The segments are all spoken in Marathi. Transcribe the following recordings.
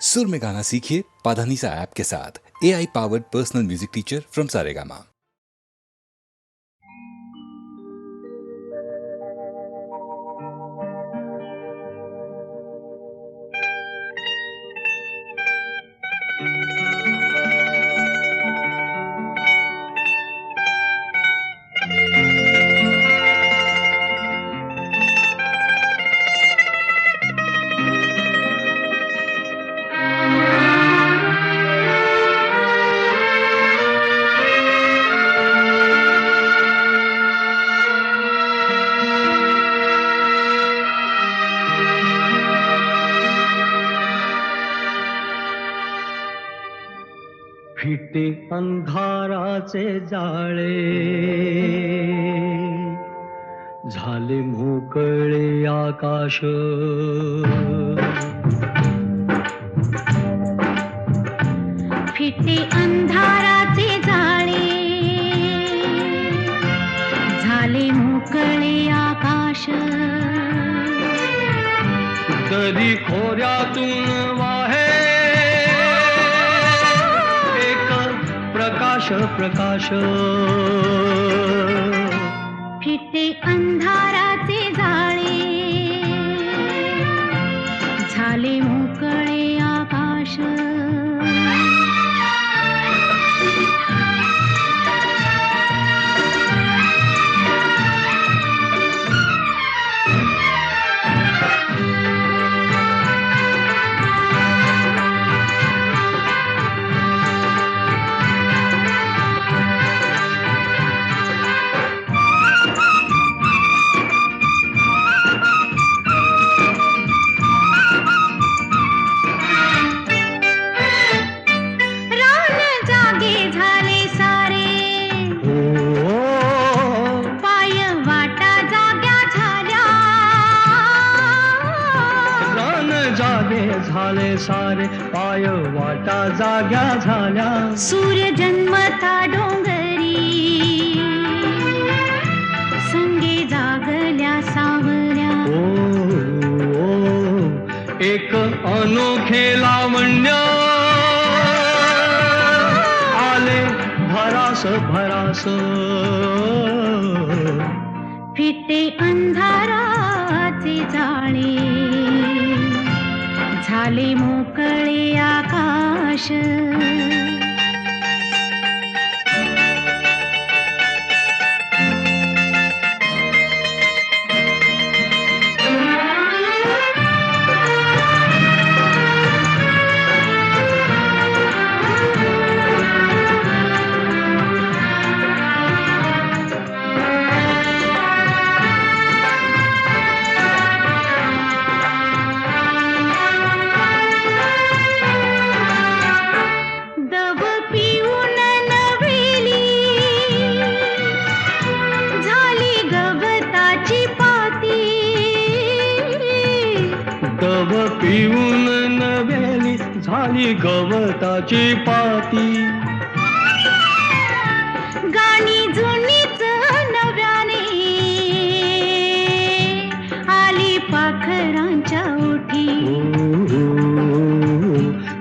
सुर में गाना सीखिए पाधानीसा ऐप के साथ। AI powered personal music teacher from Saregama. फिटे अंधाराचे जाळे, झाले मोकळे आकाश. फिटे अंधाराचे जाळे, झाले मोकळे आकाश. दरी खोऱ्यातून वाहे प्रकाश प्रकाश. फिटे अंधाराचे जाळे, झाले मोकळे आकाश. झाले सारे पाय वाटा जाग्या झाल्या. सूर्य जन्मता डोंगरी, संगे जागल्या सावल्या. एक अनोखे लावण्य आले भरास भरास. फिटे अंधाराचे जाळे, झाले मोकळे आकाश. दव पिऊन नव्याली झाली गवताची पाती. गाणी जुनीच नव्याने आली पाखरांच्या ओठी.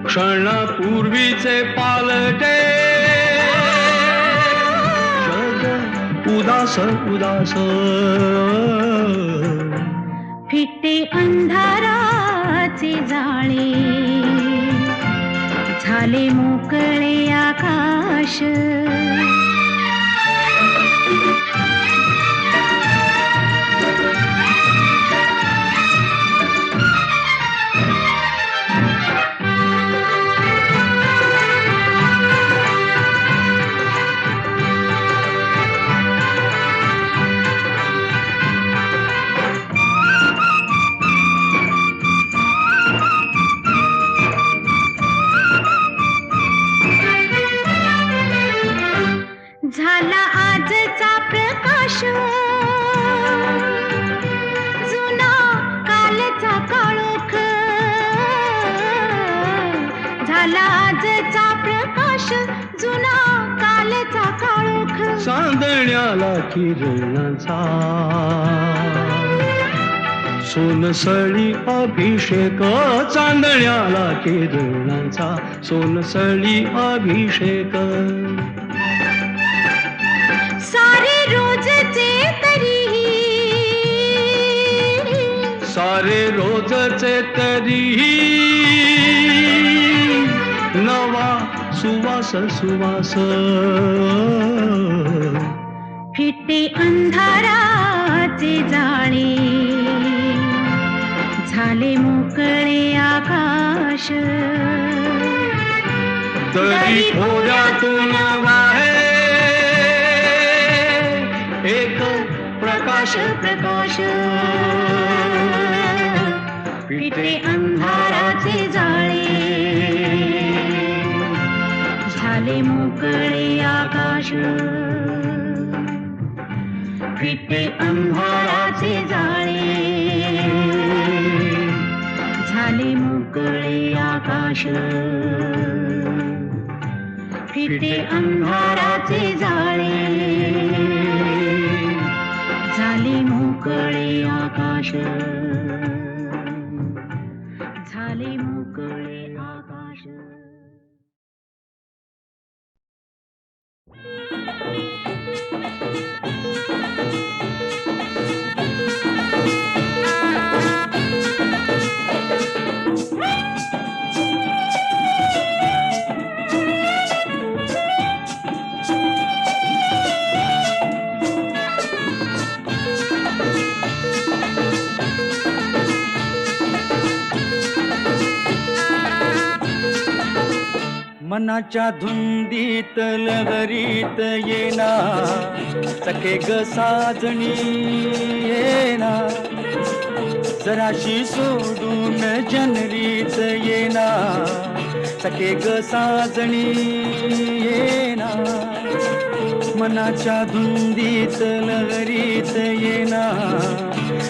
क्षणापूर्वीचे पालटे जग उदास उदास. फिटे अंधाराचे जाळे, झाले मोकळे आकाश. झाला आजचा प्रकाश, जुना कालचा काळोख. झाला आजचा प्रकाश, जुना कालचा काळोख. चांदण्याला किरणाचा सोनसळी अभिषेक चांदण्याला केदळांचा सोनसळी अभिषेक सारे रोजचे तरीही सारे रोजचे तरीही नवा सुवास सुवास फिटे अंधाराचे जाळे झाले मोकळे आकाश तरी थोड्यातून वाहे एक प्रकाश प्रकाश फिटे अंधाराचे जाळे झाले मोकळे आकाश फिटे अंधाराचे जाळे झाले मोकळे आकाश फिटे अंधाराचे जाळे झाले मोकळे आकाश झाले मोकळे आकाश मनाच्या धुंदीत लहरीत येना सखे ग साजणी येना जराशी सोडून जनरीत येना सखे ग साजणी येना मनाच्या धुंदीत लहरीत येना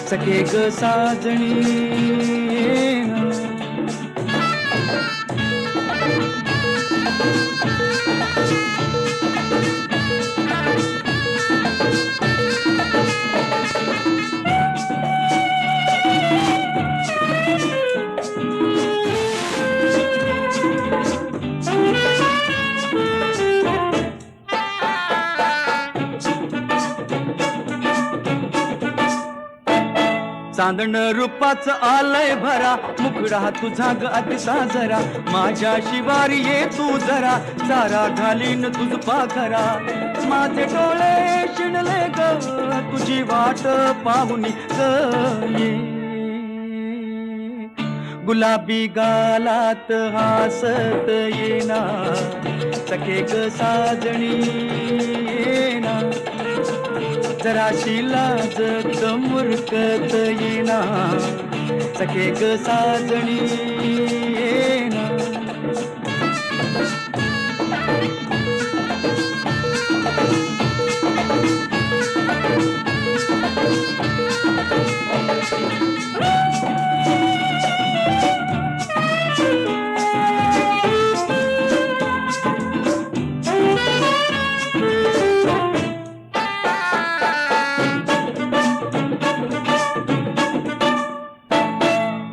सखे ग साजणी येना चांदण रूपाचं आलय भरा मुखडा तुझा ग अतिसा जरा माझ्या शिवारी ये तू जरा सारा घालीन तुझ पाखरा माझे डोळे शिणले ग तुझी वाट पाहुनी ये गुलाबी गालात हासत येना सखे ग साजणी येना जराशी लाजत मुरकत येना सखे ग साजणी येना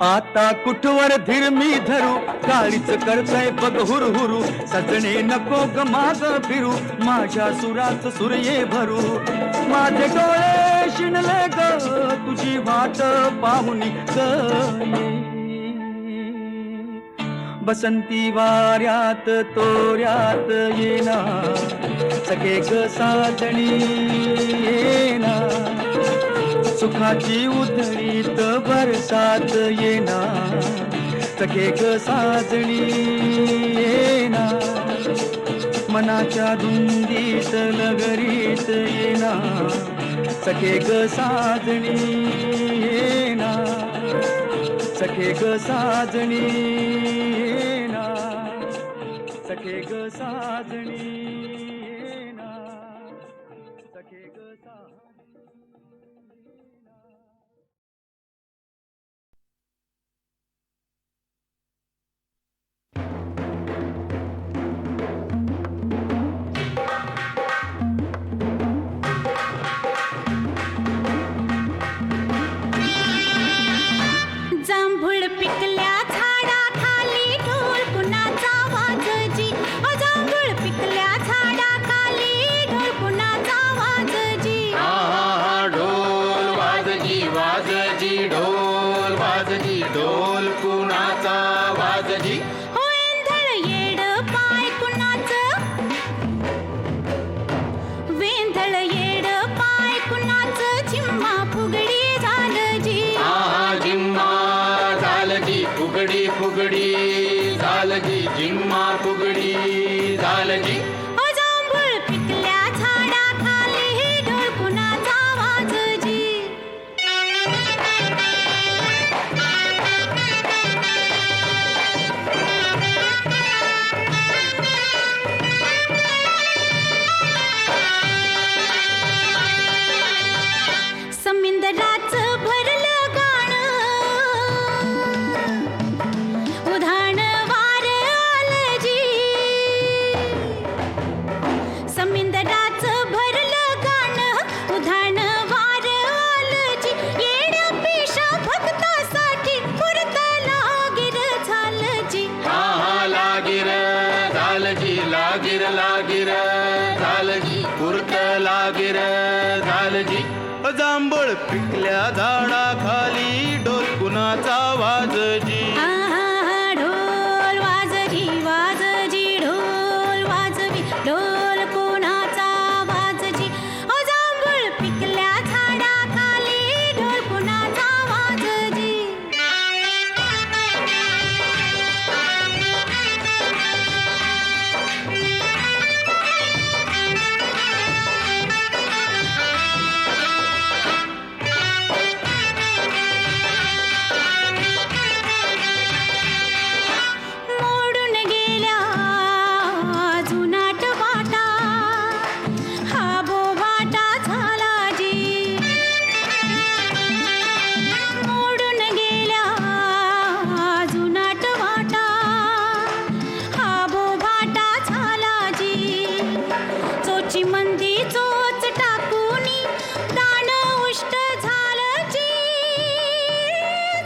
आता कुठवर धीर मी धरू काळीच करतय बघ हुरहुरू सजणे नको ग माग फिरू माझ्या सुरात सूर ये भरू माझे डोळे शिणले ग तुझी वाट पाहुनी ग बसंती वाऱ्यात तोऱ्यात येना सखे ग साजणी येना सुखाची उधळीत बरसात येना सखे ग साजणी येना मनाच्या धुंदीत लगरीत येना सखे ग साजणी येना सखे ग साजणी येना सखे ग साजणी येना सखे ग साजणी वाजजी हो एंधळ येड पाय कुणाचं वेंधळ येड पाय कुणाचं झिम्मा फुगडी झालं जी हा जिम्मा झालजी फुगडी फुगडी झालजी जिम्मा फुगडी झालजी हो जांभूळ पिकल्या झाडाखाली ढोल कुणाचा वाजजी समिंदराचं भरलं गाणं उधाण वार आलं जी समिंदराचं भरलं गाणं उधाण वार आलं जी येड्या पेशा भक्तासाठी पुरत लागिर झालं जी हा लागिर झालजी लागिर लागिर झालजी पुरत लागिर झालजी जांभळ पिकल्या झाडाखाली डोल कुणाचा वाजजी आहा, ढोल वाजजी वाजजी ढोल वाजवी ढोल कोणाचा वाजजी ओ जांभूळ पिकल्या झाडाखाली ढोल कोणाचा वाजजी मोडून गेल्या जुनाट वाटा हा बोभाटा झाला जी मोडून गेल्या जुनाट वाटा हा बोभाटा झाला जी चोची मंदी चोच टाकूनी दान उष्ट झालं जी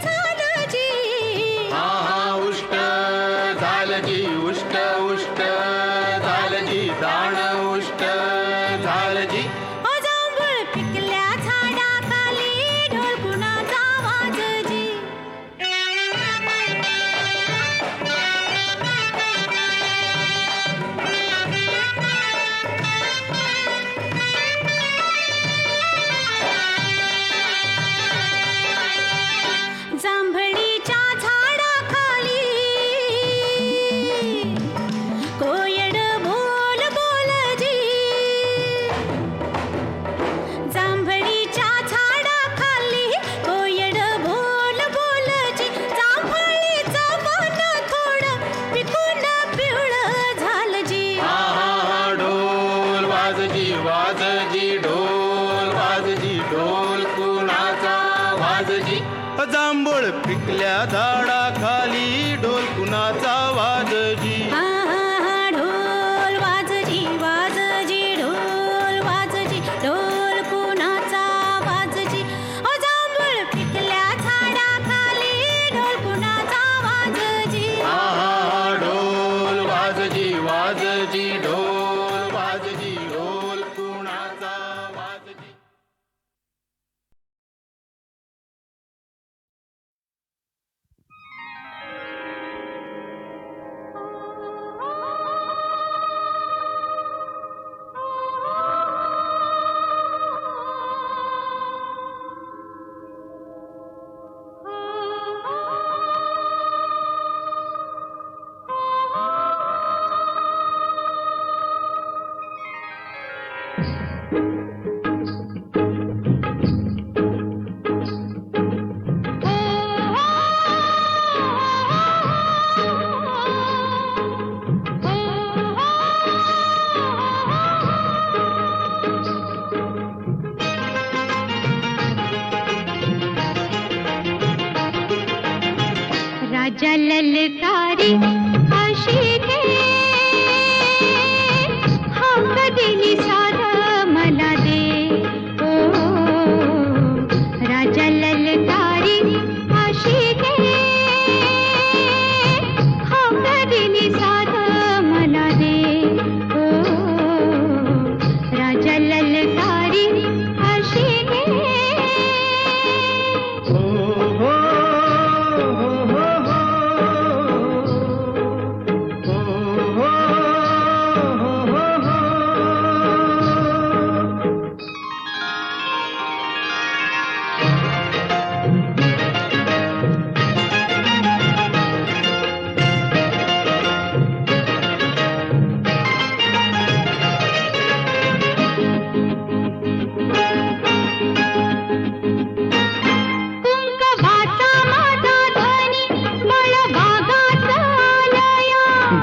झालं जी हा उष्ट झालजी उष्ट उष्ट झालजी दाण उष्ट झालजी ओ जांभूळ पिकल्या झाडाखाली ढोल कुणाचा वाजजी जांभळीच्या झाडाखाली कोयड बोल बोलजी जांभळीच्या झाडाखाली कोयड बोल बोलजी जांभळीचं मन थोडं पिकून पिवळं झालं जी हा ढोल वाजजी वाजजी ढोल वाजजी ढोल कुणाचा वाजजी जांभूळ पिकल्या झाडाखाली ढोल कुणाचा वाजजी आहा, ढोल वाजजी वाजजी ढोल वाजजी ढोल कुणाचा वाजजी ओ जांभूळ पिकल्या झाडाखाली ढोल कुणाचा वाजजी हा ढोल वाजजी वाजजी ढोल वाजजी ढोल कुणाचा वाजजी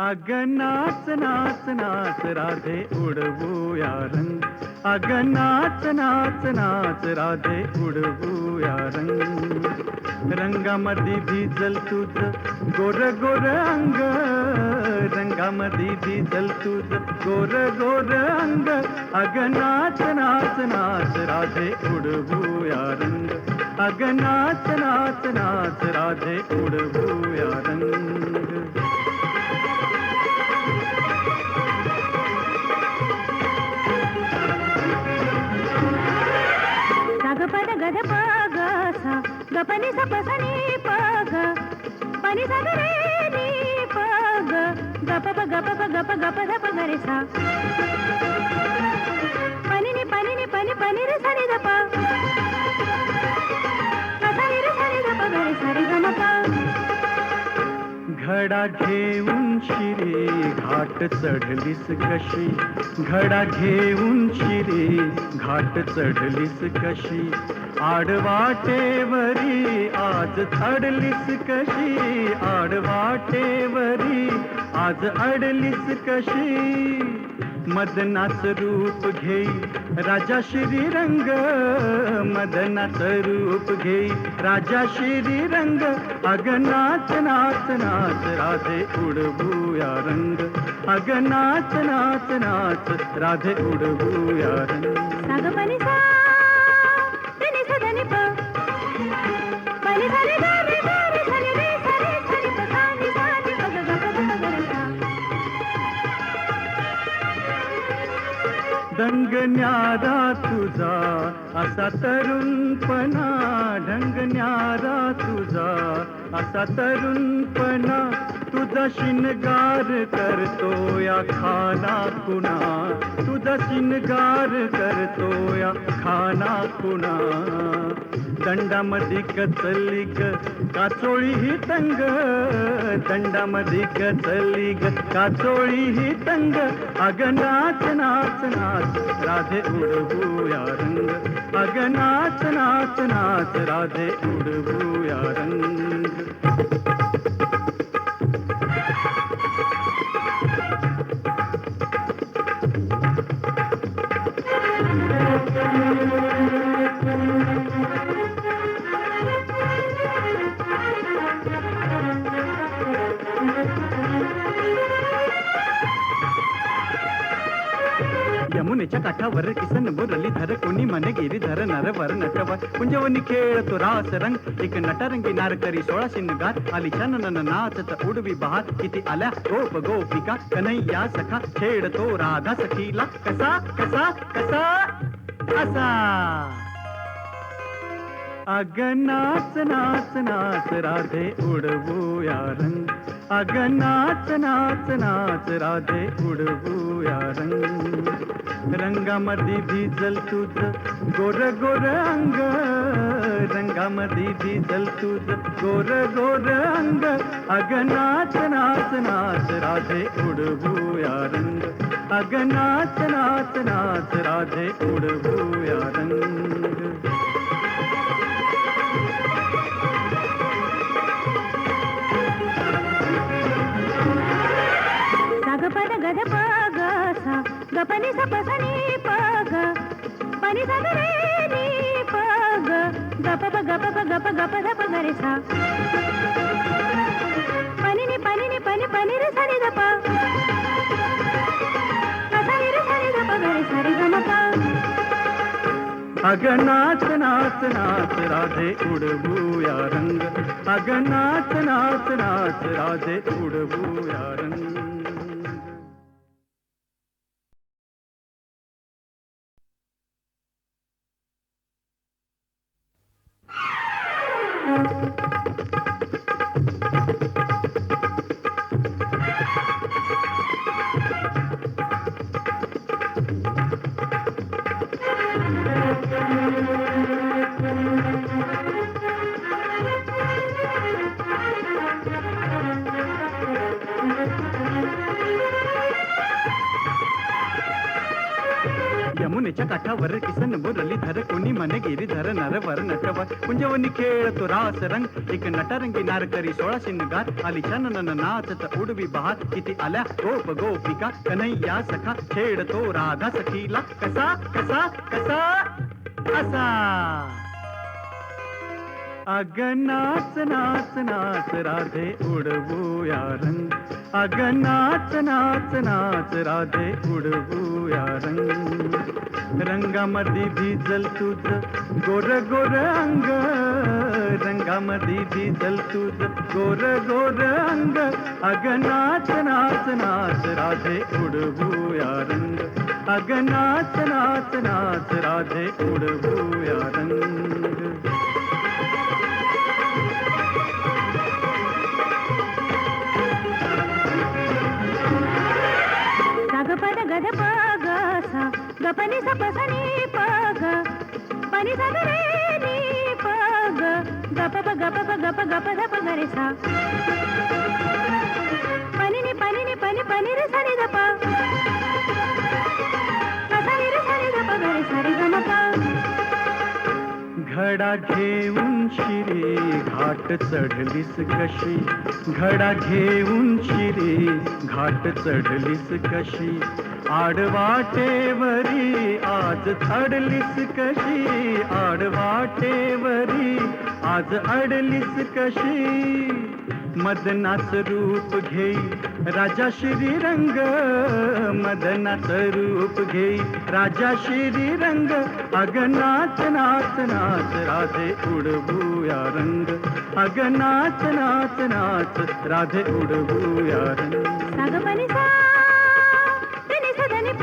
अग नाच नाच नाच राधे उडवूया रंग अग नाच नाच नाच राधे उडवूया रंग रंगामध्ये भिजल तुझ गोर गोर अंग रंगामध्ये भिजल तुझ गोर गोर अंग अग नाच नाच नाच राधे उडवूया रंग अग नाच नाच नाच राधे उडवूया रंग पद गद पग सा गपनी सा पसनी पग पनी सा रे नी पग गप प गप प गप गप ध प गरे सा पनी नी पनी रे सा रे द प सा रे द प गरे सा रे ग म प घडा घेऊन शिरे घाट चढलीस कशी घडा घेऊन शिरे घाट चढलीस कशी आडवाटेवरी आज अडलीस कशी आडवाटेवरी आज अडलीस कशी मदनाच रूप घेई राजा श्रीरंग मदनाच रूप घेई राजा श्रीरंग अग नाच नाच नाच राधे उडवूया रंग अग नाच नाच नाच राधे उडवूया रंग साग पनी सा नी सा नी प पनी सा रे ग रे ग रे सा रे सा रे प सा नी प ग ग प ग रे सा ढंग न्यारा तुझा असा तरुणपणा ढंग न्यारा तुझा असा तरुणपणा तुझा शिनगार करतो या खाना कुणा तुझा शिनगार करतो या खाना कुणा दंडामध्ये कचली ग काचोळी ही तंग दंडामध्ये कचली ग काचोळी ही तंग अग नाच नाच नाच राधे उडवूया रंग अग नाच नाच नाच राधे उडवूया रंग यमुनेच्या काठावर किसन मुरलीधर कोणी मन गिरीधर नरवर नटवर कुंजवनी खेळतो रास रंग एक नटरंगी नारकरी 16 शिनगार आली छानन नाचत उडवी बहार किती आल्या गोप गोपिका कन्हैया सखा खेळतो राधा सखीला कसा कसा कसा असा अग नाच नाच नाच राधे उडवूया रंग अग नाच नाच नाच राधे उडवूया रंग रंगामध्ये भिजल तुझ गोर गोर अंग रंगामध्ये भिजल तुझ गोर गोर अंग अग नाच नाच नाच राधे उडवूया रंग अग नाच नाच नाच राधे उडवूया रंग पद गद पग सा गपनी सा पसनी पग पनी सा रे नी पग गप प गप ध प गरे सा पनी नी पनी रे सा रे द प सा रे द प गरे सा रे ग म प अग नाच नाच नाच राधे उडवूया रंग अग नाच नाच नाच राधे उडवूया रंग यमुनेच्या काठावर किसन मुरली धर कोणी मन गिरीधर नरवर नटवर कुंजवनी खेळतो रास रंग एक नटरंगी नारकरी 16 शिनगार आली चनन नाचत उडवी बहार किती आल्या गोप गोपिका कन्हैया सखा खेळतो राधा सखीला कसा कसा कसा असा अग नाच नाच नाच राधे उडवूया रंग अग नाच नाच नाच राधे उडवूया रंग रंगामध्ये भिजल तुझ गोर गोर अंग रंगामध्ये भिजल तुझ गोर गोर अंग अग नाच नाच नाच राधे उडवूया रंग अग नाच नाच नाच राधे उडवूया रंग पद गद पग सा गपनी सपसनी पग पनी सगरे नी पग गप गप गप गप गप गरे सा पनी नी पनी रे सरी गप सरी रे सरी गप गरे सरी गमपा घडा घेऊन शिरे घाट चढलीस कशी घडा घेऊन शिरे घाट चढलीस कशी आडवाटेवरी आज अडलीस कशी आडवाटेवरी आज अडलीस कशी मदनाच रूप घेई राजा श्रीरंग मदनाच रूप घेई राजा श्रीरंग अग नाच नाच नाच राधे उडवूया रंग अग नाच नाच नाच राधे उडवूया रंग साग पनी सा तनी सा धनी प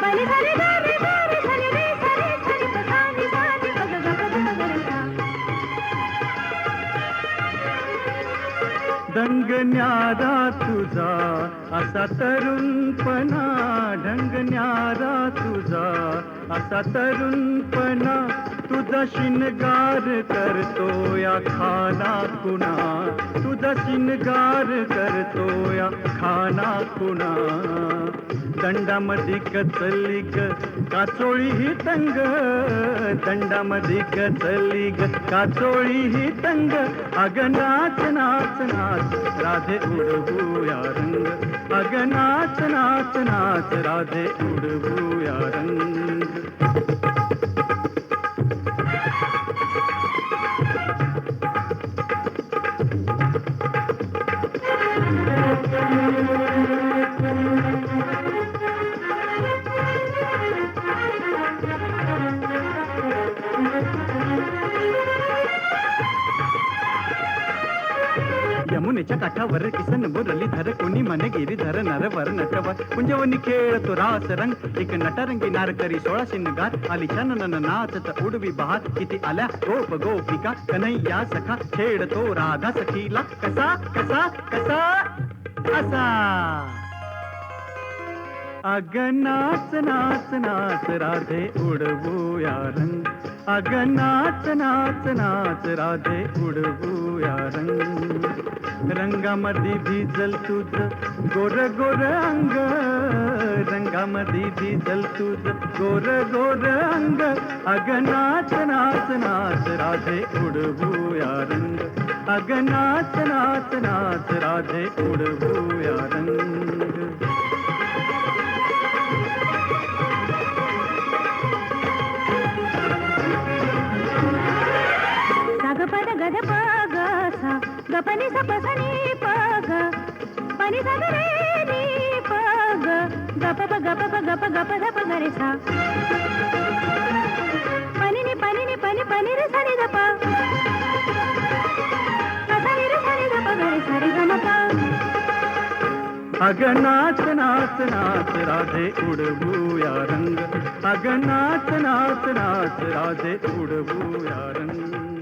पनी सा रे गा रे गा रे सरी रे सरी सरी प सा नी पग गप गरे सा ढंग न्यारा तुझा असा तरुणपणा ढंग न्यारा तुझा असा तरुणपणा तुझा शिनगार करतो या खाना कुणा तुझा शिनगार करतो या खाना कुणा दंडामध्ये कचली ग काचोळी ही तंग दंडामध्ये कचली ग काचोळी ही तंग अग नाच नाच नाच राधे उडवूया रंग अग नाच नाच नाच राधे उडवूया रंग यमुनेच्या काठावर किसन मुरली धर कोणी मन गिरीधर नरवर नटवर कुंजवनी खेळतो रास रंग एक नटरंगी नारकरी 16 शिनगार आली चनन नाचत उडवी बहार किती आल्या गोप गोपिका कन्हैया सखा खेळतो राधा सखीला कसा कसा कसा असा अग नाच नाच नाच राधे उडवूया रंग अग नाच नाच नाच राधे उडवूया रंग रंगामध्ये भिजल तुझ गोर गोर अंग रंगामध्ये भिजल तुझ गोर गोर अंग अग नाच नाच नाच राधे उडवूया रंग अग नाच नाच नाच राधे उडवूया रंग पद गद पग सा गपनी सपसनी पग पनी सगरे नी पग गप गप गप गरे सा पनी नी पनी रे सरी गप सरी रे सरी गप गरे सरी गमपा अग नाच नाच नाच राधे उडवूया रंग अग नाच नाच नाच राधे उडवूया रंग